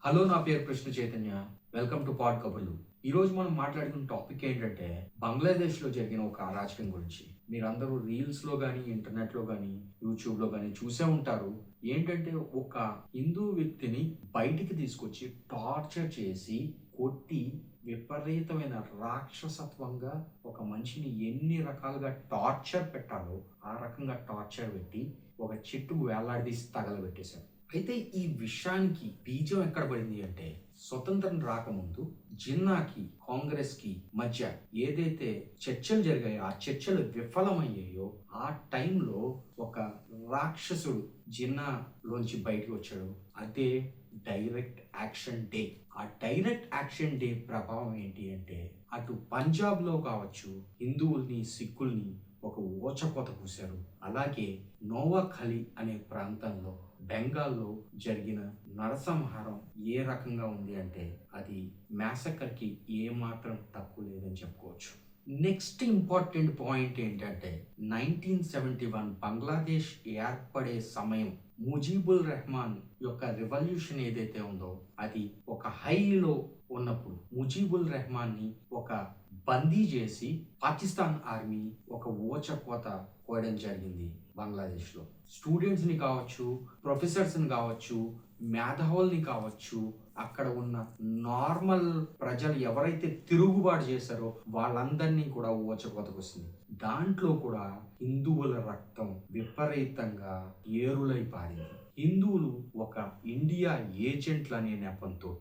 Hello, నా పేరు Krishna Chaitanya. Welcome to పాడ్ కబుర్లు. ఈరోజు మనం మాట్లాడుకున్న టాపిక్ ఏంటంటే బంగ్లాదేశ్లో జరిగిన ఒక అరాచకం గురించి. మీరందరూ రీల్స్లో కానీ ఇంటర్నెట్లో కానీ యూట్యూబ్లో కానీ చూసే ఉంటారు. ఏంటంటే ఒక హిందూ వ్యక్తిని బయటికి తీసుకొచ్చి టార్చర్ చేసి కొట్టి విపరీతమైన రాక్షసత్వంగా ఒక మనిషిని ఎన్ని రకాలుగా టార్చర్ పెట్టాలో ఆ రకంగా టార్చర్ పెట్టి ఒక చెట్టుకు వేలాడదీసి తగలబెట్టేశారు. అయితే ఈ విషయానికి బీజం ఎక్కడ పడింది అంటే స్వతంత్రం రాకముందు జిన్నాకి కాంగ్రెస్ కి మధ్య ఏదైతే చర్చలు జరిగాయో ఆ చర్చలు విఫలమయ్యాయో ఆ టైంలో ఒక రాక్షసుడు జిన్నాలోంచి బయటకు వచ్చాడు. అదే డైరెక్ట్ యాక్షన్ డే. ఆ డైరెక్ట్ యాక్షన్ డే ప్రభావం ఏంటి అంటే అటు పంజాబ్ లో కావచ్చు హిందువుల్ని సిక్కుల్ని ఒక ఊచకోత కూశారు. అలాగే నోవాఖలి అనే ప్రాంతంలో బెంగాల్లో జరిగిన నరసంహారం ఏ రకంగా ఉంది అంటే అది మ్యాసకర్కి ఏమాత్రం తక్కువ లేదని చెప్పుకోవచ్చు. నెక్స్ట్ ఇంపార్టెంట్ పాయింట్ ఏంటంటే 1971 బంగ్లాదేశ్ ఏర్పడే సమయం ముజీబుల్ రెహమాన్ యొక్క రెవల్యూషన్ ఏదైతే ఉందో అది ఒక హైలో ఉన్నప్పుడు ముజీబుల్ రెహమాన్ ని ఒక బందీ చేసి పాకిస్తాన్ ఆర్మీ ఒక ఊచకోత కోయడం జరిగింది. బంగ్లాదేశ్ లో స్టూడెంట్స్ ని కావచ్చు, ప్రొఫెసర్స్ ని కావచ్చు, మేధావుల్ని కావచ్చు, అక్కడ ఉన్న నార్మల్ ప్రజలు ఎవరైతే తిరుగుబాటు చేశారో వాళ్ళందరినీ కూడా ఊచకోతకు వస్తుంది. దాంట్లో కూడా హిందువుల రక్తం విపరీతంగా ఏరులై పారింది. హిందువులు ఒక ఇండియా ఏజెంట్లు అనే నెపంతో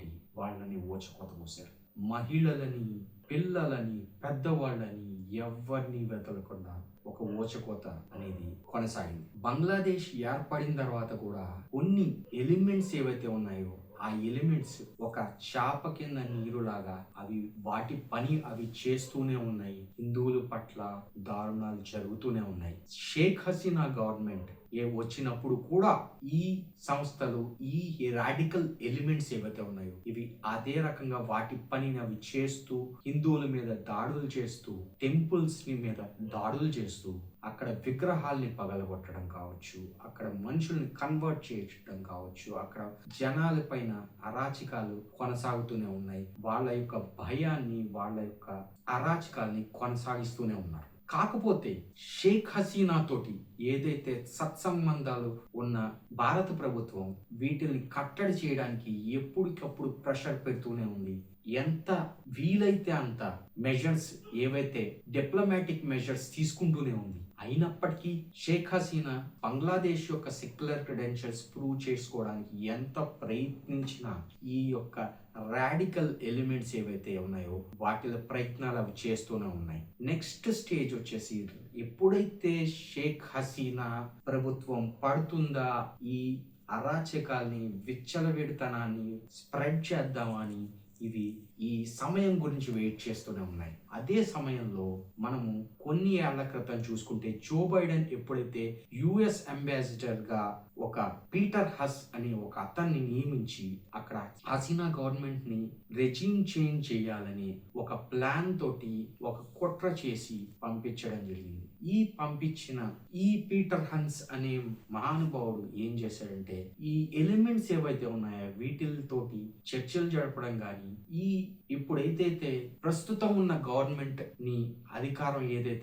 వాళ్ళని ఊచకోత కోసారు. మహిళలని, పిల్లలని, పెద్దవాళ్ళని ఎవరిని వెతలకుండా ఒక ఊచకోత అనేది కొనసాగింది. బంగ్లాదేశ్ ఏర్పడిన తర్వాత కూడా కొన్ని ఎలిమెంట్స్ ఏవైతే ఉన్నాయో ఆ ఎలిమెంట్స్ ఒక చాప కింద నీరులాగా అవి వాటి పని అవి చేస్తూనే ఉన్నాయి. హిందువుల పట్ల దారుణాలు జరుగుతూనే ఉన్నాయి. షేక్ హసీనా గవర్నమెంట్ వచ్చినప్పుడు కూడా ఈ సంస్థలు ఈ రాడికల్ ఎలిమెంట్స్ ఏవైతే ఉన్నాయో ఇవి అదే రకంగా వాటి పనిని అవి చేస్తూ హిందువుల మీద దాడులు చేస్తూ టెంపుల్స్ మీద దాడులు చేస్తూ అక్కడ విగ్రహాల్ని పగలగొట్టడం కావచ్చు, అక్కడ మనుషుల్ని కన్వర్ట్ చేయడం కావచ్చు, అక్కడ జనాల పైన అరాచకాలు కొనసాగుతూనే ఉన్నాయి. వాళ్ళ యొక్క భయాన్ని, వాళ్ళ యొక్క అరాచకాల్ని కొనసాగిస్తూనే ఉన్నారు. కాకపోతే షేక్ హసీనా తోటి ఏదైతే సత్సంబంధాలు ఉన్న భారత ప్రభుత్వం వీటిని కట్టడి చేయడానికి ఎప్పటికప్పుడు ప్రెషర్ పెడుతూనే ఉంది. ఎంత వీలైతే అంత మెజర్స్ ఏవైతే డిప్లొమాటిక్ మెజర్స్ తీసుకుంటూనే ఉంది. అయినప్పటికీ షేక్ హసీనా బంగ్లాదేశ్ యొక్క సెక్యులర్ క్రెడెన్షియల్స్ ప్రూవ్ చేసుకోవడానికి ఎంత ప్రయత్నించినా ఈ యొక్క రాడికల్ ఎలిమెంట్స్ ఏవైతే ఉన్నాయో వాటిలో ప్రయత్నాలు అవి చేస్తూనే ఉన్నాయి. నెక్స్ట్ స్టేజ్ వచ్చేసి ఎప్పుడైతే షేక్ హసీనా ప్రభుత్వం పడుతుందా ఈ అరాచకాల్ని, విచ్చలవిడితనాన్ని స్ప్రెడ్ చేద్దామని ఇవి ఈ సమయం గురించి వెయిట్ చేస్తూనే ఉన్నాయి. అదే సమయంలో మనము కొన్ని ఏళ్ల క్రితం చూసుకుంటే జో బైడెన్ ఎప్పుడైతే యుఎస్ అంబాసిడర్ గా ఒక పీటర్ హస్ అనే ఒక అతన్ని నియమించి అక్కడ హసీనా గవర్నమెంట్ ని రెజిమ్ చేంజ్ చేయాలని ఒక ప్లాన్ తోటి ఒక కుట్ర చేసి పంపించడం జరిగింది. ఈ పంపించిన ఈ పీటర్ హన్స్ అనే మహానుభావుడు ఏం చేశాడంటే ఈ ఎలిమెంట్స్ ఏవైతే ఉన్నాయో వీటితోటి చర్చలు జరపడం కానీ ఈ ఇప్పుడైతే ప్రస్తుతం ఉన్న గవర్నమెంట్ ని అధికారం ఏదైతే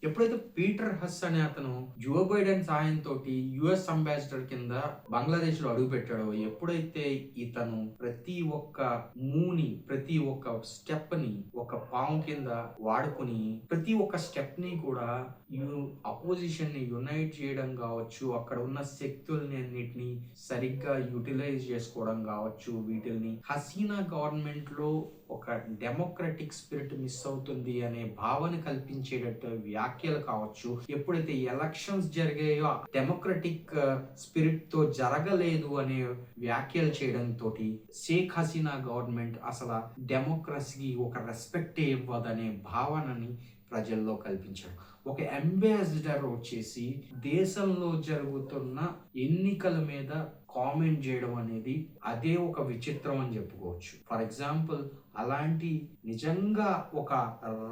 ఎప్పుడైతే పీటర్ హస్ అనే అతను జో బైడెన్ సాయంతో యుఎస్ అంబాసిడర్ కింద బంగ్లాదేశ్ లో అడుగు పెట్టాడో ఎప్పుడైతే ఇతను ప్రతి ఒక్క మూని ప్రతి ఒక్క స్టెప్ ని ఒక పాము కింద వాడుకుని ప్రతి ఒక్క స్టెప్ ని కూడా అపోజిషన్ ని యునైట్ చేయడం కావచ్చు, అక్కడ ఉన్న శక్తుల్ని అన్నిటిని సరిగ్గా యూటిలైజ్ చేసుకోవడం కావచ్చు, వీటిని హసీనా గవర్నమెంట్ లో ఒక డెమోక్రటిక్ స్పిరిట్ మిస్ అవుతుంది అనే భావన కల్పించేటట్టు వ్యాఖ్యలు కావచ్చు. ఎప్పుడైతే ఎలక్షన్స్ జరిగాయో డెమోక్రటిక్ స్పిరిట్ తో జరగలేదు అనే వ్యాఖ్యలు చేయడం తోటి షేక్ హసీనా గవర్నమెంట్ అసలు డెమోక్రసీకి ఒక రెస్పెక్ట్ ఇవ్వదనే భావనని ప్రజల్లో కల్పించాడు. ఒక అంబాసిడర్ వచ్చేసి దేశంలో జరుగుతున్న ఎన్నికల మీద కామెంట్ చేయడం అనేది అదే ఒక విచిత్రం అని చెప్పుకోవచ్చు. ఫర్ ఎగ్జాంపుల్ అలాంటి నిజంగా ఒక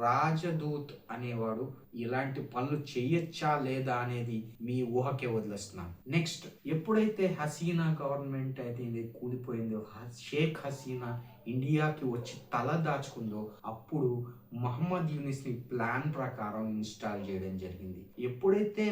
రాజదూత్ అనేవాడు ఇలాంటి పనులు చేయొచ్చా లేదా అనేది మీ ఊహకే వదిలేస్తున్నాను. నెక్స్ట్, ఎప్పుడైతే హసీనా గవర్నమెంట్ అయితే ఇది కూలిపోయిందో, షేక్ హసీనా ఇండియాకి వచ్చి తల దాచుకుందో, అప్పుడు మహమ్మద్ యూనిస్ ని ప్లాన్ ప్రకారం ఇన్స్టాల్ చేయడం జరిగింది. ఎప్పుడైతే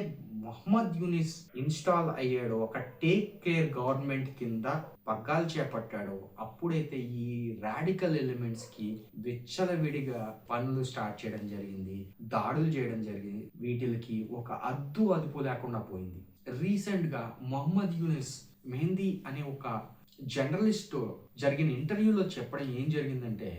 మహమ్మద్ యూనిస్ ఇన్స్టాల్ అయ్యాడో, ఒక టేక్ కేర్ గవర్నమెంట్ కింద పగ్గాలు చేపట్టాడో, అప్పుడైతే ఈ రాడికల్ ఎలిమెంట్స్ కి విచ్చలవిడిగా పనులు స్టార్ట్ చేయడం జరిగింది, దాడులు చేయడం జరిగింది. వీటికి ఒక అదుపు లేకుండా పోయింది. రీసెంట్ గా మహమ్మద్ యూనిస్ మెహందీ అనే ఒక జర్నలిస్ట్ జరిగిన ఇంటర్వ్యూలో చెప్పడం ఏం జరిగిందంటే,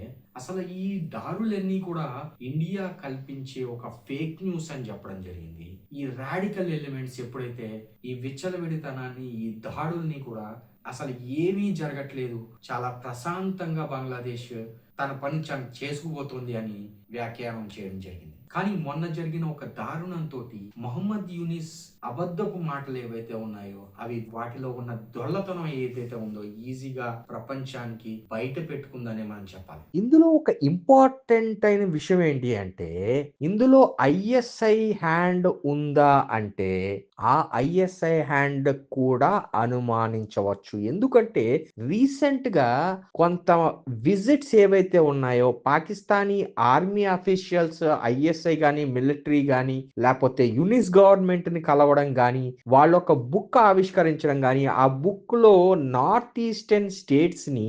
అసలు ఈ దారులన్నీ కూడా ఇండియా కల్పించే ఒక ఫేక్ న్యూస్ అని చెప్పడం జరిగింది. ఈ రాడికల్ ఎలిమెంట్స్ ఎప్పుడైతే ఈ విచ్చలవిడితనాన్ని, ఈ దాడుల్ని కూడా అసలు ఏమీ జరగట్లేదు, చాలా ప్రశాంతంగా బంగ్లాదేశ్ తన పని చేసుకుపోతుంది అని వ్యాఖ్యానం చేయడం జరిగింది. కానీ మొన్న జరిగిన ఒక దారుణంతో మహమ్మద్ యూనిస్ అబద్ధపు మాటలు ఏవైతే ఉన్నాయో, అవి వాటిలో ఉన్న దొల్లతనం ఏదైతే ఉందో ఈజీగా ప్రపంచానికి బయట పెట్టుకుందనే మనం చెప్పాలి. ఇందులో ఒక ఇంపార్టెంట్ అయిన విషయం ఏంటి అంటే, ఇందులో ఐఎస్ఐ హ్యాండ్ ఉందా అంటే ఆ ఐఎస్ఐ హ్యాండ్ కూడా అనుమానించవచ్చు. ఎందుకంటే రీసెంట్ గా కొంత విజిట్స్ ఏవైతే ఉన్నాయో, పాకిస్తానీ ఆర్మీ అఫీషియల్స్ ఐఎస్ఐ గాని, మిలిటరీ గాని, లేకపోతే యునిస్ గవర్నమెంట్ ని కలవడం గాని, వాళ్ళు ఒక బుక్ ఆవిష్కరించడం గాని, ఆ బుక్ లో నార్త్ ఈస్టర్న్ స్టేట్స్ ని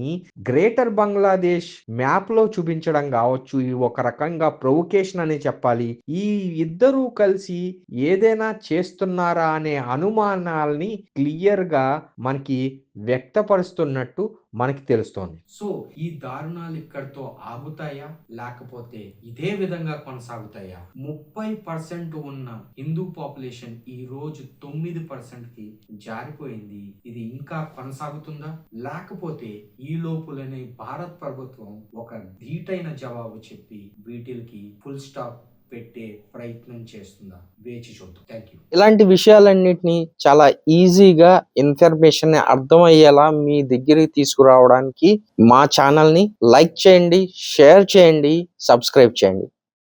గ్రేటర్ బంగ్లాదేశ్ మ్యాప్ లో చూపించడం కావచ్చు. ఇది ఒక రకంగా ప్రొవొకేషన్ అనే చెప్పాలి. ఈ ఇద్దరూ కలిసి ఏదైనా చేస్తున్నారా అనే అనుమానాల్ని క్లియర్ గా మనకి వ్యక్తపరుస్తున్నట్టు మనకి తెలుస్తోంది. సో ఈ దారుణాలు ఇక్కడితో ఆగుతాయా, లేకపోతే ఇదే విధంగా కొనసాగుతాయా? 30% ఉన్న హిందూ పాపులేషన్ ఈ రోజు 9% కి జారిపోయింది. ఇది ఇంకా కొనసాగుతుందా, లేకపోతే ఈ లోపులనే భారత్ ప్రభుత్వం ఒక ధీటైన జవాబు చెప్పి వీటికి ఫుల్ స్టాప్ పెట్టే ప్రయత్నం చేస్తుందా? వేచి చూద్దాం. Thank you. ఇలాంటి విషయాలన్నిటిని చాలా ఈజీగా ఇన్ఫర్మేషన్ అర్థమయ్యేలా మీ దగ్గరికి తీసుకురావడానికి మా ఛానల్ని లైక్ చేయండి, షేర్ చేయండి, సబ్స్క్రైబ్ చేయండి.